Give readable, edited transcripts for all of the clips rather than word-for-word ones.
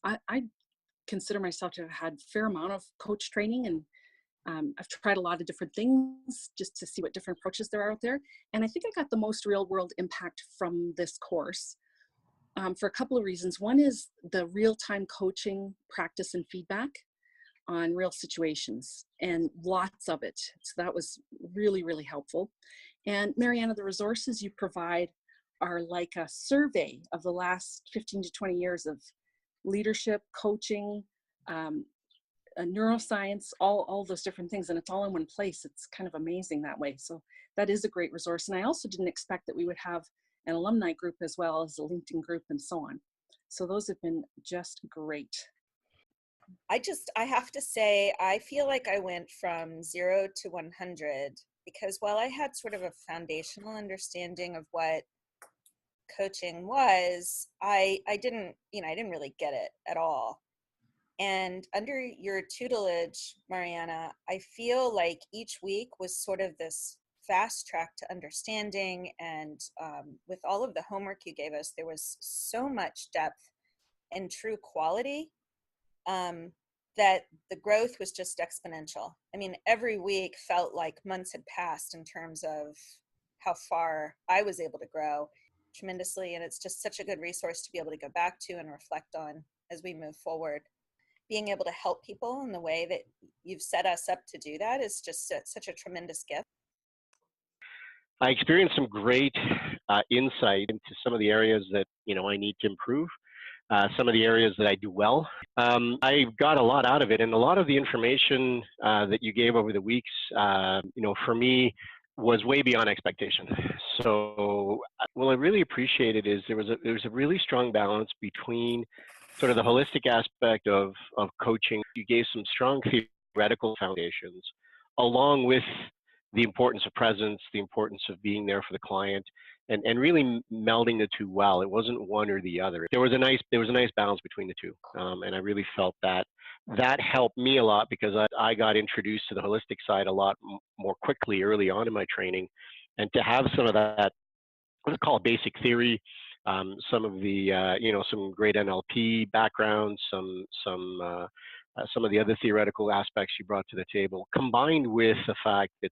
I consider myself to have had a fair amount of coach training, and I've tried a lot of different things just to see what different approaches there are out there. And I think I got the most real world impact from this course for a couple of reasons. One is the real-time coaching practice and feedback on real situations, and lots of it. So that was really, really helpful. And Mariana, the resources you provide are like a survey of the last 15 to 20 years of leadership, coaching, neuroscience, all those different things, and it's all in one place. It's kind of amazing that way. So that is a great resource. And I also didn't expect that we would have an alumni group as well as a LinkedIn group and so on. So those have been just great. I have to say, I feel like I went from 0 to 100 because while I had sort of a foundational understanding of what coaching was, I didn't really get it at all. And under your tutelage, Mariana, I feel like each week was sort of this fast track to understanding. And with all of the homework you gave us, there was so much depth and true quality that the growth was just exponential. I mean, every week felt like months had passed in terms of how far I was able to grow tremendously. And it's just such a good resource to be able to go back to and reflect on as we move forward. Being able to help people in the way that you've set us up to do that is just such a tremendous gift. I experienced some great insight into some of the areas that I need to improve, some of the areas that I do well. I got a lot out of it, and a lot of the information that you gave over the weeks, for me, was way beyond expectation. So, what I really appreciated is there was a really strong balance between sort of the holistic aspect of coaching. You gave some strong theoretical foundations, along with the importance of presence, the importance of being there for the client, and really melding the two well. It wasn't one or the other. There was a nice balance between the two, and I really felt that helped me a lot because I got introduced to the holistic side a lot more quickly early on in my training, and to have some of that, let's call it basic theory, some of the some great NLP backgrounds, some of the other theoretical aspects you brought to the table, combined with the fact that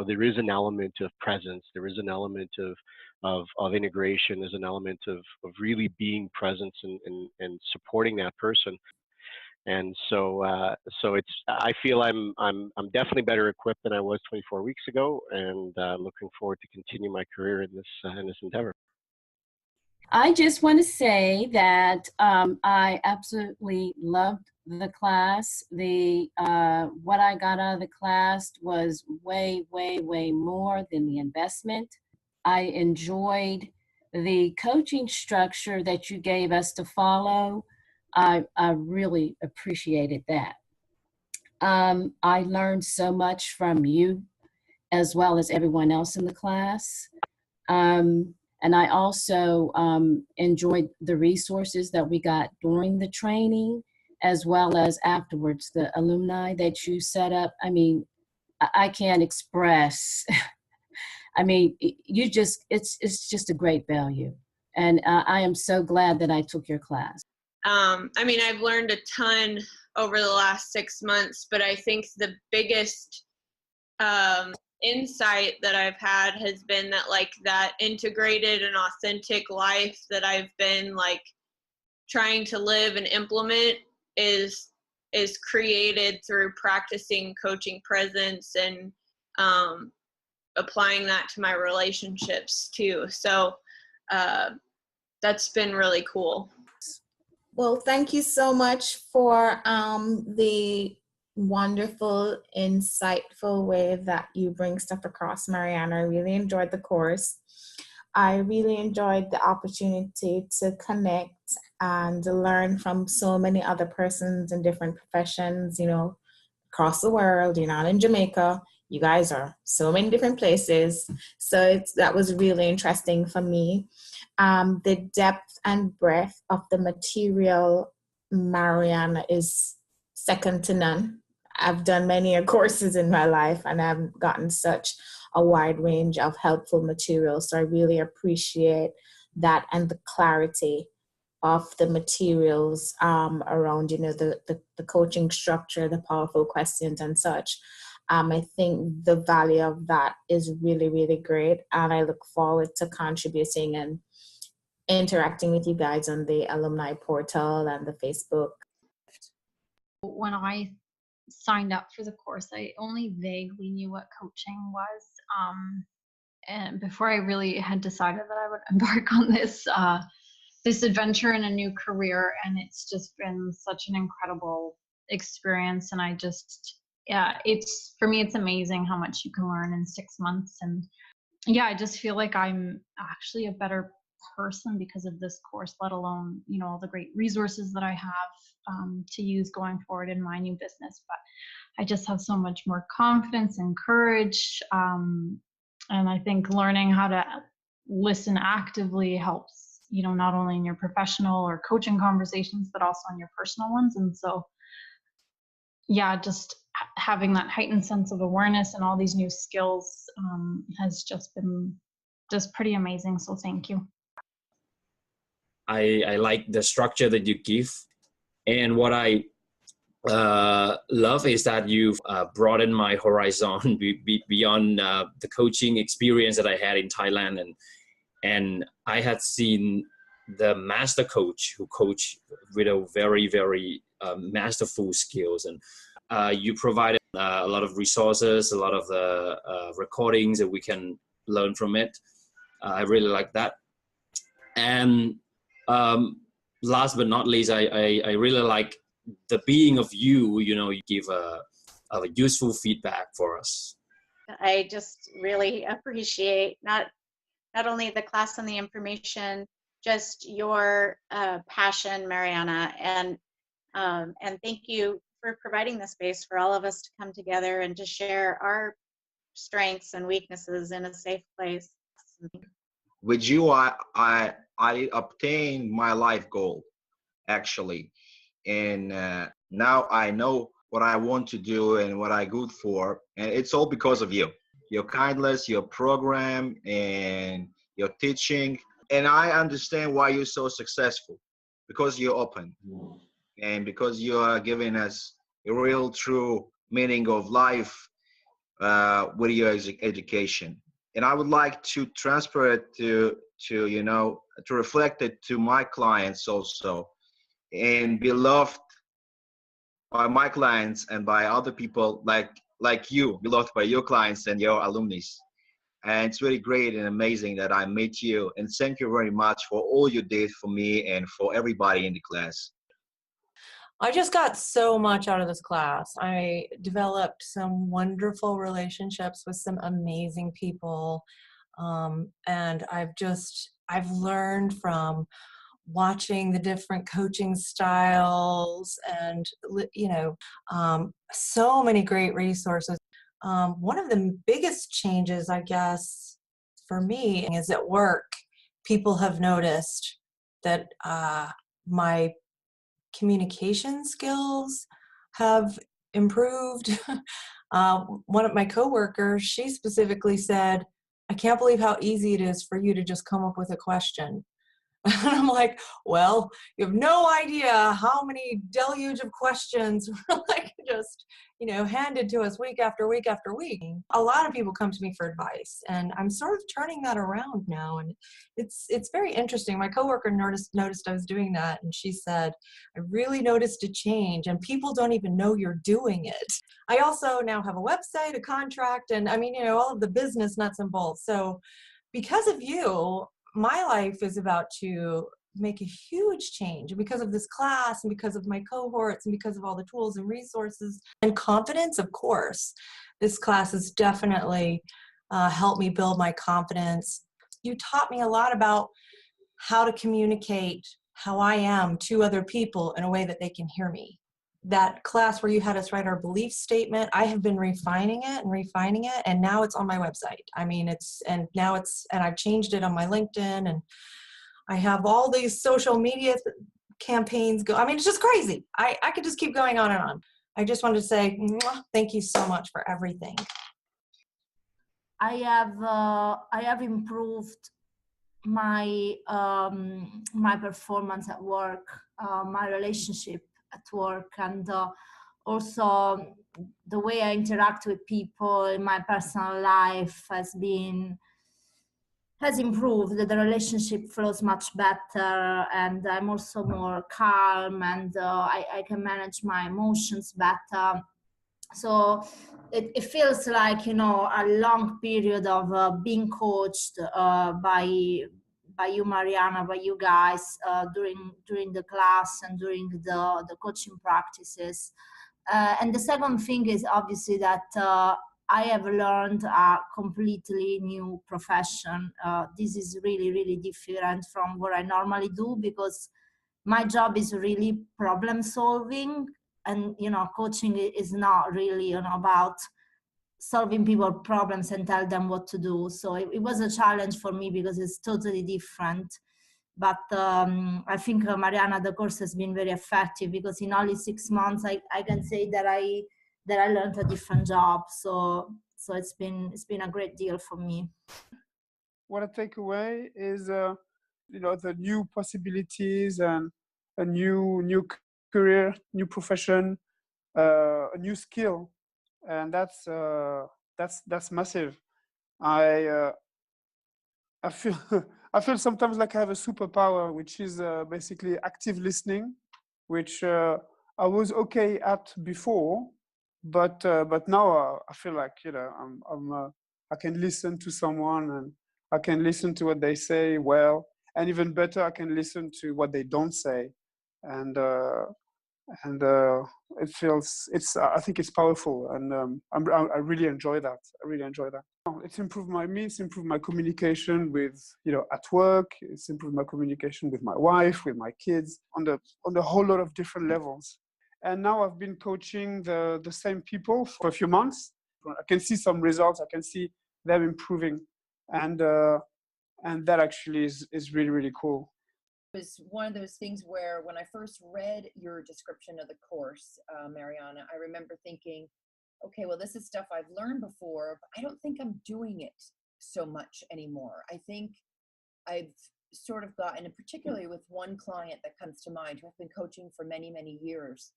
there is an element of presence, there is an element of integration, there's an element of really being present and supporting that person. And so I feel I'm definitely better equipped than I was 24 weeks ago, and looking forward to continue my career in this endeavor. I just want to say that I absolutely loved the class. What I got out of the class was way, way, way more than the investment. I enjoyed the coaching structure that you gave us to follow. I really appreciated that. I learned so much from you as well as everyone else in the class. And I also enjoyed the resources that we got during the training, as well as afterwards, the alumni that you set up. I mean, I can't express. I mean, it's just a great value. And I am so glad that I took your class. I mean, I've learned a ton over the last 6 months, but I think the biggest insight that I've had has been that that integrated and authentic life that I've been trying to live and implement is created through practicing coaching presence and applying that to my relationships too. So that's been really cool. Well, thank you so much for the wonderful, insightful way that you bring stuff across, Mariana. I really enjoyed the course. I really enjoyed the opportunity to connect and learn from so many other persons in different professions, across the world. You're not in Jamaica. You guys are so many different places. So that was really interesting for me. The depth and breadth of the material, Mariana, is second to none. I've done many courses in my life, and I've gotten such a wide range of helpful materials. So I really appreciate that and the clarity of the materials around, the coaching structure, the powerful questions and such. I think the value of that is really, really great. And I look forward to contributing and interacting with you guys on the alumni portal and the Facebook. When I signed up for the course, I only vaguely knew what coaching was. And before I really had decided that I would embark on this adventure in a new career, and it's just been such an incredible experience. And for me, it's amazing how much you can learn in 6 months. And yeah, I just feel like I'm actually a better person because of this course, let alone, all the great resources that I have to use going forward in my new business. But I just have so much more confidence and courage. And I think learning how to listen actively helps, not only in your professional or coaching conversations, but also in your personal ones. And so, yeah, just having that heightened sense of awareness and all these new skills has just been pretty amazing. So thank you. I like the structure that you give. And what I love is that you've broadened my horizon beyond the coaching experience that I had in Thailand. And I had seen the master coach who coach with a very, very masterful skills. And you provided a lot of resources, a lot of the recordings that we can learn from it. I really like that. And last but not least, I really like the being of you, you give a useful feedback for us. I just really appreciate not only the class and the information, just your passion, Mariana, and thank you for providing the space for all of us to come together and to share our strengths and weaknesses in a safe place. With you, I obtained my life goal, actually. And now I know what I want to do and what I'm good for. And it's all because of you. Your kindness, your program, and your teaching. And I understand why you're so successful. Because you're open. And because you are giving us a real, true meaning of life with your education. And I would like to transfer it to reflect it to my clients also, and be loved by my clients and by other people like you, be loved by your clients and your alumni. And it's really great and amazing that I met you. And thank you very much for all you did for me and for everybody in the class. I just got so much out of this class. I developed some wonderful relationships with some amazing people. And I've learned from watching the different coaching styles and, so many great resources. One of the biggest changes, I guess, for me is at work. People have noticed that my communication skills have improved. One of my coworkers, she specifically said, "I can't believe how easy it is for you to just come up with a question." And I'm like, well, you have no idea how many deluge of questions were just, handed to us week after week after week. A lot of people come to me for advice, and I'm sort of turning that around now. And it's very interesting. My coworker noticed I was doing that, and she said, "I really noticed a change, and people don't even know you're doing it." I also now have a website, a contract, and all of the business nuts and bolts. So because of you, my life is about to make a huge change. And because of this class and because of my cohorts and because of all the tools and resources and confidence, of course, this class has definitely helped me build my confidence. You taught me a lot about how to communicate how I am to other people in a way that they can hear me. That class where you had us write our belief statement, I have been refining it, and now it's on my website. And I've changed it on my LinkedIn, and I have all these social media campaigns go. It's just crazy. I could just keep going on and on. I just wanted to say, thank you so much for everything. I have improved my performance at work, my relationship at work, and also the way I interact with people in my personal life has improved. The relationship flows much better, and I'm also more calm, and I can manage my emotions better. So it feels like, you know, a long period of being coached by you, Mariana, by you guys during the class and during the coaching practices. And the second thing is obviously that I have learned a completely new profession. This is really, really different from what I normally do, because my job is really problem solving, and you know, coaching is not really, you know, about solving people problems and tell them what to do. So it was a challenge for me because it's totally different. But I think, Mariana, the course has been very effective, because in only 6 months I can say that I learned a different job. So it's been a great deal for me. What I take away is you know, the new possibilities and a new career, new profession, a new skill, and that's massive. I feel I feel sometimes like I have a superpower, which is basically active listening, which I was okay at before, but now I feel like, you know, I can listen to someone, and I can listen to what they say well, and even better, I can listen to what they don't say, and it feels, I think it's powerful, and I really enjoy that. I really enjoy that. It's improved it's improved my communication with, you know, at work. It's improved my communication with my wife, with my kids, on a whole lot of different levels. And now I've been coaching the same people for a few months. I can see some results. I can see them improving, and that actually is really, really cool. It was one of those things where when I first read your description of the course, Mariana, I remember thinking, okay, well, this is stuff I've learned before, but I don't think I'm doing it so much anymore. I think I've sort of gotten, and particularly with one client that comes to mind who I've been coaching for many, many years,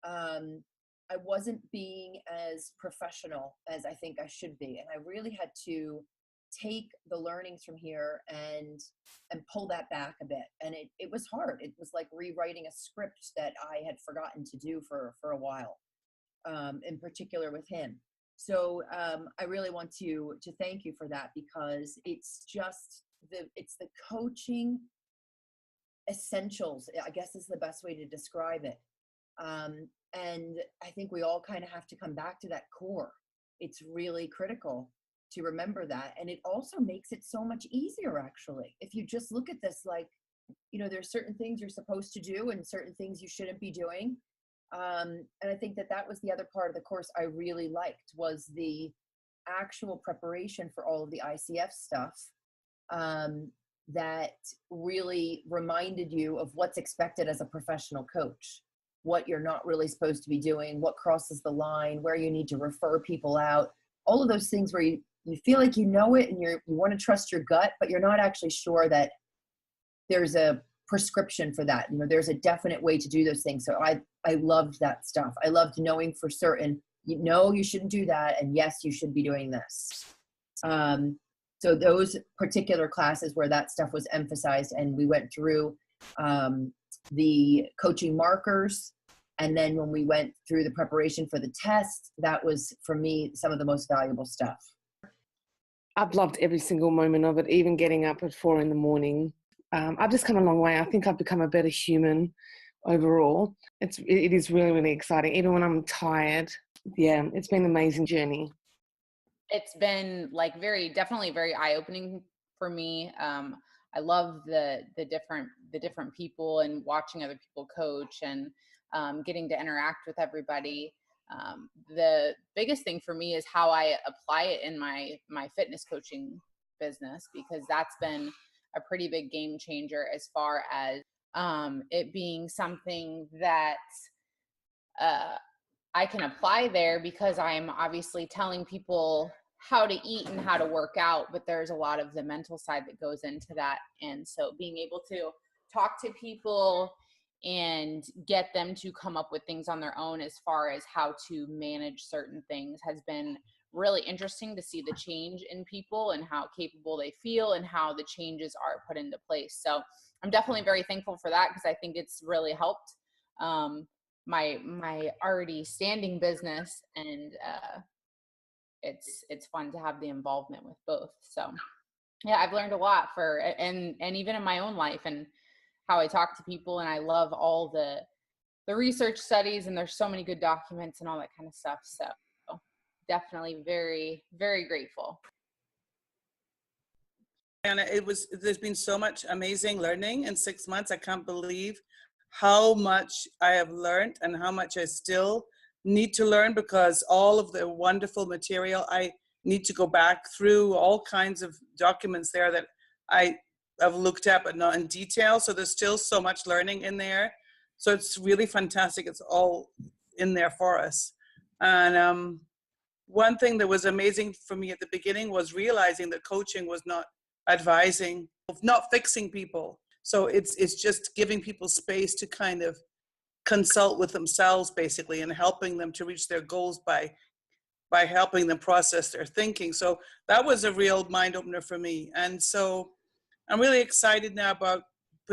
I wasn't being as professional as I think I should be. And I really had to take the learnings from here and pull that back a bit. And it was hard. It was like rewriting a script that I had forgotten to do for a while, in particular with him. So I really want to thank you for that, because it's just it's the coaching essentials, I guess is the best way to describe it. And I think we all kind of have to come back to that core. It's really critical to remember that. And it also makes it so much easier, actually. If you just look at this, like, you know, there's certain things you're supposed to do and certain things you shouldn't be doing. And I think that was the other part of the course I really liked, was the actual preparation for all of the ICF stuff, that really reminded you of what's expected as a professional coach, what you're not really supposed to be doing, what crosses the line, where you need to refer people out, all of those things where you feel like you know it and you want to trust your gut, but you're not actually sure that there's a prescription for that. You know, there's a definite way to do those things. So I loved that stuff. I loved knowing for certain, you know, you shouldn't do that, and yes, you should be doing this. So those particular classes where that stuff was emphasized, and we went through the coaching markers, and then when we went through the preparation for the test, that was, for me, some of the most valuable stuff. I've loved every single moment of it, even getting up at 4 a.m. I've just come a long way. I think I've become a better human overall. It is really, really exciting. Even when I'm tired, yeah, it's been an amazing journey. It's been like definitely very eye-opening for me. I love the different people and watching other people coach and getting to interact with everybody. The biggest thing for me is how I apply it in my fitness coaching business, because that's been a pretty big game changer as far as it being something that I can apply there, because I'm obviously telling people how to eat and how to work out, but there's a lot of the mental side that goes into that. And so being able to talk to people and get them to come up with things on their own as far as how to manage certain things has been really interesting to see the change in people and how capable they feel and how the changes are put into place. So I'm definitely very thankful for that, because I think it's really helped my already standing business, and it's fun to have the involvement with both. So yeah, I've learned a lot and even in my own life and how I talk to people, and I love all the research studies, and there's so many good documents and all that kind of stuff. So definitely very, very grateful. And there's been so much amazing learning in 6 months. I can't believe how much I have learned and how much I still need to learn, because all of the wonderful material, I need to go back through all kinds of documents there that I have looked at, but not in detail. So there's still so much learning in there. So it's really fantastic. It's all in there for us. And one thing that was amazing for me at the beginning was realizing that coaching was not advising, not fixing people. So it's just giving people space to kind of consult with themselves, basically, and helping them to reach their goals by helping them process their thinking. So that was a real mind opener for me. And so I'm really excited now about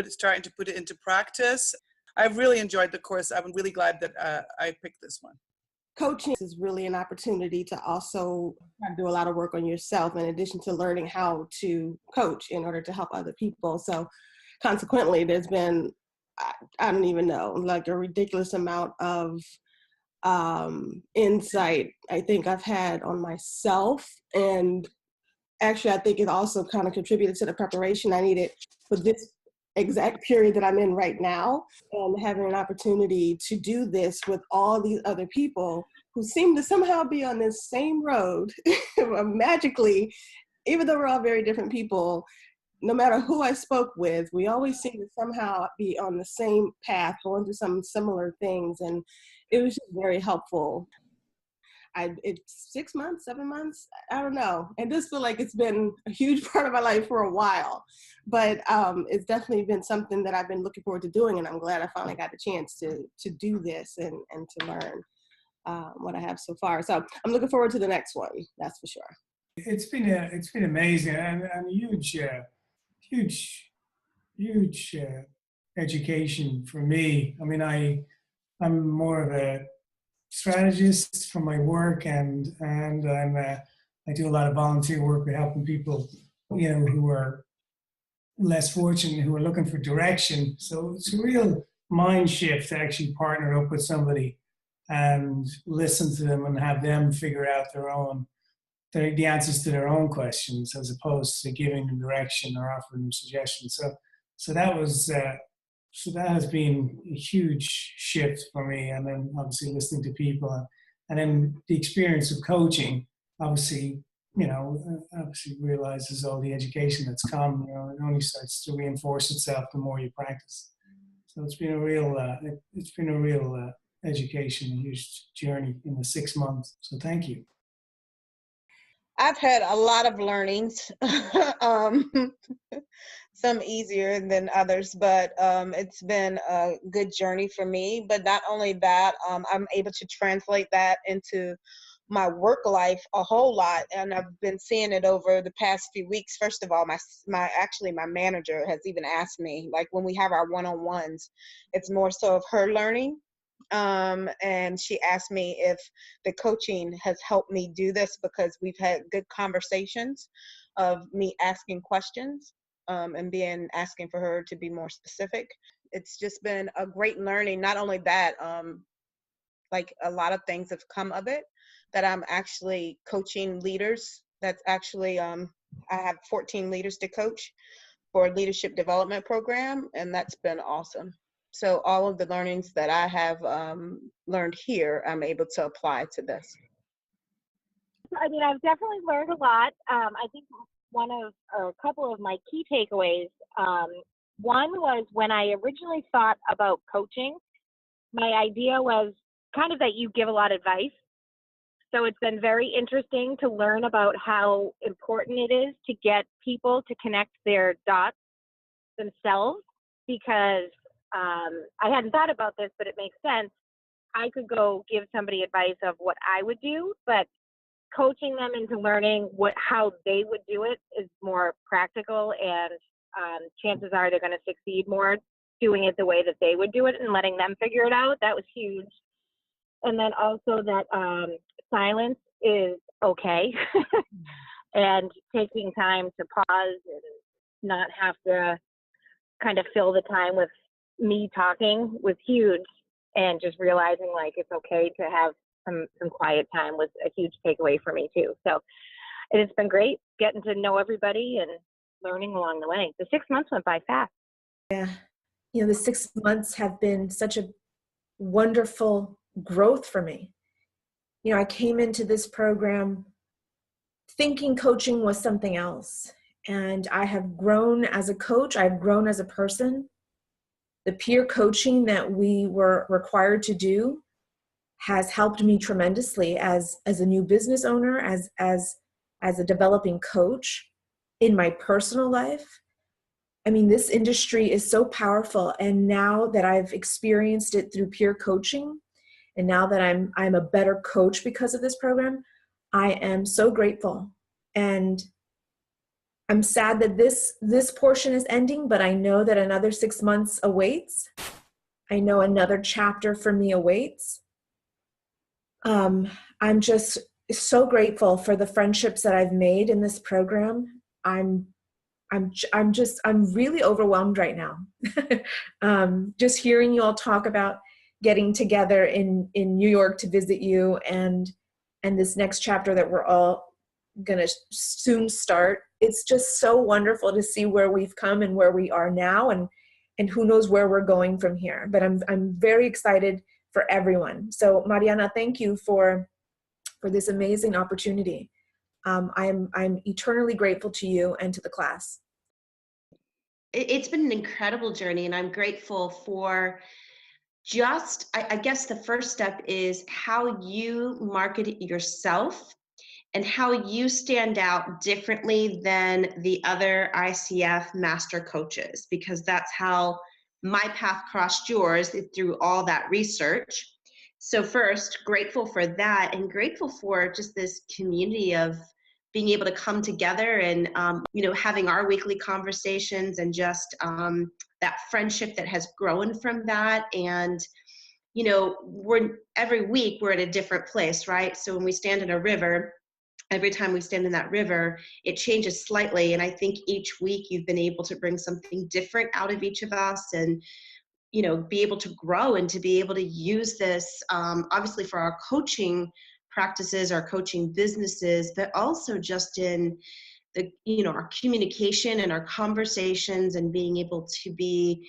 starting to put it into practice. I've really enjoyed the course. I'm really glad that I picked this one. Coaching is really an opportunity to also do a lot of work on yourself, in addition to learning how to coach in order to help other people. So consequently, there's been, I don't even know, like a ridiculous amount of insight I think I've had on myself. And actually, I think it also kind of contributed to the preparation I needed for this exact period that I'm in right now, and having an opportunity to do this with all these other people who seem to somehow be on this same road magically, even though we're all very different people. No matter who I spoke with, we always seem to somehow be on the same path, going through some similar things, and it was just very helpful. It's 6 months, 7 months, I don't know. And this feels like it's been a huge part of my life for a while, but it's definitely been something that I've been looking forward to doing, and I'm glad I finally got the chance to do this and to learn what I have so far. So I'm looking forward to the next one, that's for sure. It's been amazing and huge education for me. I mean, I'm more of a strategist for my work, and I do a lot of volunteer work with helping people, who are less fortunate, who are looking for direction. So it's a real mind shift to actually partner up with somebody and listen to them and have them figure out the answers to their own questions, as opposed to giving them direction or offering them suggestions. So that was. So that has been a huge shift for me. And then obviously listening to people, and then the experience of coaching, obviously realizes all the education that's come, it only starts to reinforce itself the more you practice. So it's been a real education, a huge journey in the 6 months. So thank you. I've had a lot of learnings, some easier than others, but it's been a good journey for me. But not only that, I'm able to translate that into my work life a whole lot, and I've been seeing it over the past few weeks. First of all, my manager has even asked me, like when we have our one-on-ones, it's more so of her learning. And she asked me if the coaching has helped me do this, because we've had good conversations of me asking questions and asking for her to be more specific. It's just been a great learning. Not only that, like a lot of things have come of it, that I'm actually coaching leaders. That's actually, I have 14 leaders to coach for a leadership development program, and that's been awesome. So all of the learnings that I have learned here, I'm able to apply to this. I mean, I've definitely learned a lot. I think a couple of my key takeaways, one was when I originally thought about coaching, my idea was kind of that you give a lot of advice So it's been very interesting to learn about how important it is to get people to connect their dots themselves, because I hadn't thought about this, but it makes sense. I could go give somebody advice of what I would do, but coaching them into learning how they would do it is more practical, and chances are they're going to succeed more doing it the way that they would do it and letting them figure it out. That was huge. And then also that silence is okay, and taking time to pause and not have to kind of fill the time with me talking was huge. And just realizing like it's okay to have some quiet time was a huge takeaway for me too. So it has been great getting to know everybody and learning along the way. The 6 months went by fast. Yeah. You know, the 6 months have been such a wonderful growth for me. You know, I came into this program thinking coaching was something else. And I have grown as a coach. I've grown as a person. The peer coaching that we were required to do has helped me tremendously as a new business owner, as a developing coach in my personal life. I mean, this industry is so powerful. And now that I've experienced it through peer coaching, and now that I'm a better coach because of this program, I am so grateful. And I'm sad that this portion is ending, but I know that another 6 months awaits. I know another chapter for me awaits. I'm just so grateful for the friendships that I've made in this program. I'm really overwhelmed right now. Just hearing you all talk about getting together in New York to visit you, and this next chapter that we're all gonna soon start. It's just so wonderful to see where we've come and where we are now, and who knows where we're going from here. But I'm very excited for everyone. So Mariana, thank you for this amazing opportunity. I'm eternally grateful to you and to the class. It's been an incredible journey, and I'm grateful for just, I guess the first step is how you market yourself and how you stand out differently than the other ICF master coaches, because that's how my path crossed yours through all that research. So first, grateful for that, and grateful for just this community of being able to come together and, having our weekly conversations, and just that friendship that has grown from that. And, every week we're at a different place, right? So when we stand in a river, every time we stand in that river, it changes slightly. And I think each week you've been able to bring something different out of each of us, and, be able to grow and to be able to use this, obviously for our coaching practices, our coaching businesses, but also just in our communication and our conversations, and being able to be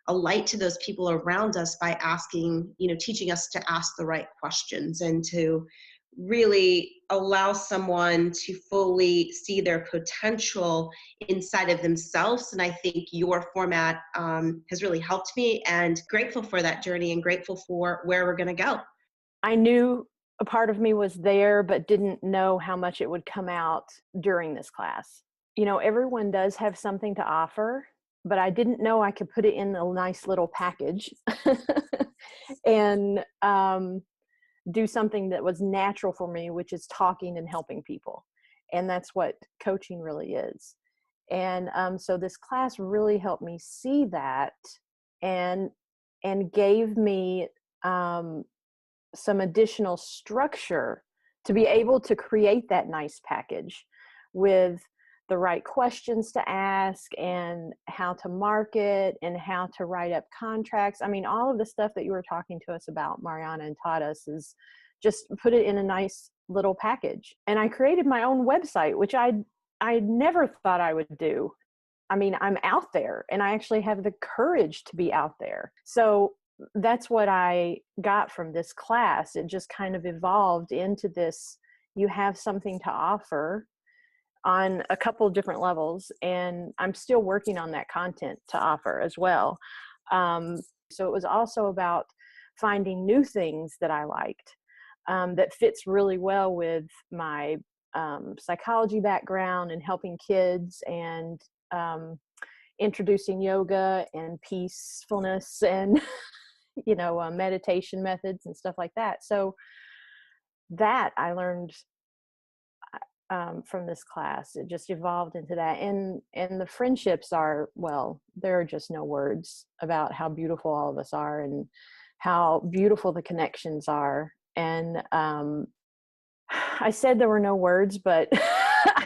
a light to those people around us by asking, teaching us to ask the right questions, and to really allow someone to fully see their potential inside of themselves. And I think your format has really helped me, and grateful for that journey, and grateful for where we're going to go. I knew a part of me was there, but didn't know how much it would come out during this class. Everyone does have something to offer, but I didn't know I could put it in a nice little package and do something that was natural for me, which is talking and helping people. And that's what coaching really is. And so this class really helped me see that, and gave me some additional structure to be able to create that nice package with the right questions to ask, and how to market, and how to write up contracts. I mean, all of the stuff that you were talking to us about, Mariana, and taught us, is just put it in a nice little package. And I created my own website, which I never thought I would do. I mean, I'm out there, and I actually have the courage to be out there. So that's what I got from this class. It just kind of evolved into this, you have something to offer on a couple of different levels, and I'm still working on that content to offer as well. So it was also about finding new things that I liked. that fits really well with my psychology background and helping kids and introducing yoga and peacefulness and meditation methods and stuff like that. So that I learned from this class. It just evolved into that, and the friendships are, well, there are just no words about how beautiful all of us are and how beautiful the connections are. And I said there were no words, but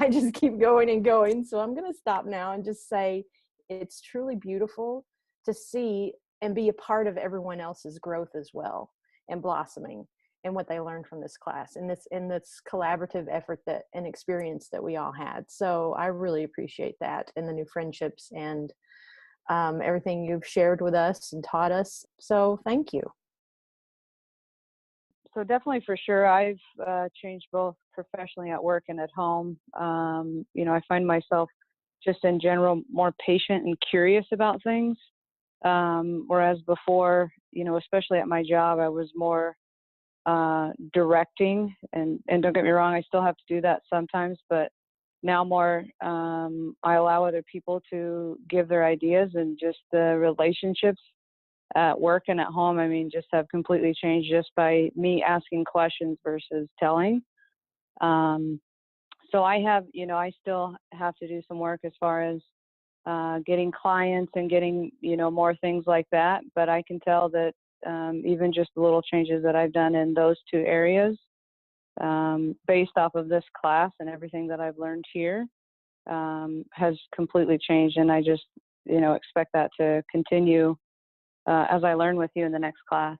I just keep going and going. So I'm going to stop now and just say it's truly beautiful to see and be a part of everyone else's growth as well, and blossoming, and what they learned from this class and this collaborative effort and experience that we all had. So I really appreciate that, and the new friendships and everything you've shared with us and taught us. So thank you. So definitely, for sure, I've changed both professionally at work and at home. I find myself just in general more patient and curious about things. Whereas before, especially at my job, I was more directing, and don't get me wrong, I still have to do that sometimes, but now more I allow other people to give their ideas, and just the relationships at work and at home, just have completely changed just by me asking questions versus telling. So I have, I still have to do some work as far as getting clients and getting, more things like that. But I can tell that even just the little changes that I've done in those two areas, based off of this class and everything that I've learned here, has completely changed. And I just, expect that to continue as I learn with you in the next class.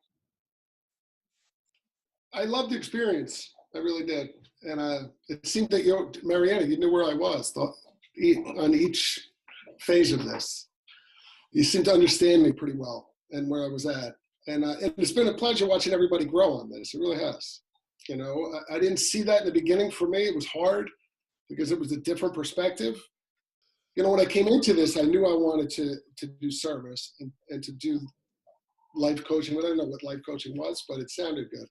I loved the experience. I really did. And it seemed that Mariana, you knew where I was on each phase of this. You seem to understand me pretty well and where I was at. And it's been a pleasure watching everybody grow on this. It really has. I didn't see that in the beginning. For me, it was hard because it was a different perspective. When I came into this, I knew I wanted to do service and to do life coaching. I don't know what life coaching was, but it sounded good.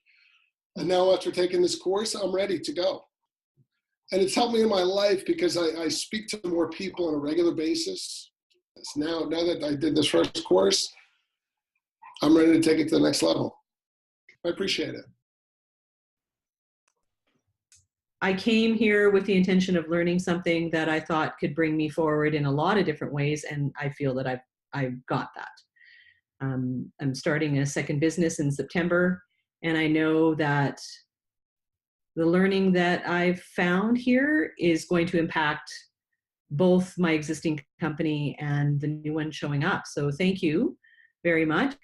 And now after taking this course, I'm ready to go. And it's helped me in my life because I speak to more people on a regular basis. Now that I did this first course, I'm ready to take it to the next level. I appreciate it. I came here with the intention of learning something that I thought could bring me forward in a lot of different ways, and I feel that I've got that. I'm starting a second business in September, and I know that the learning that I've found here is going to impact both my existing company and the new one showing up. So thank you very much.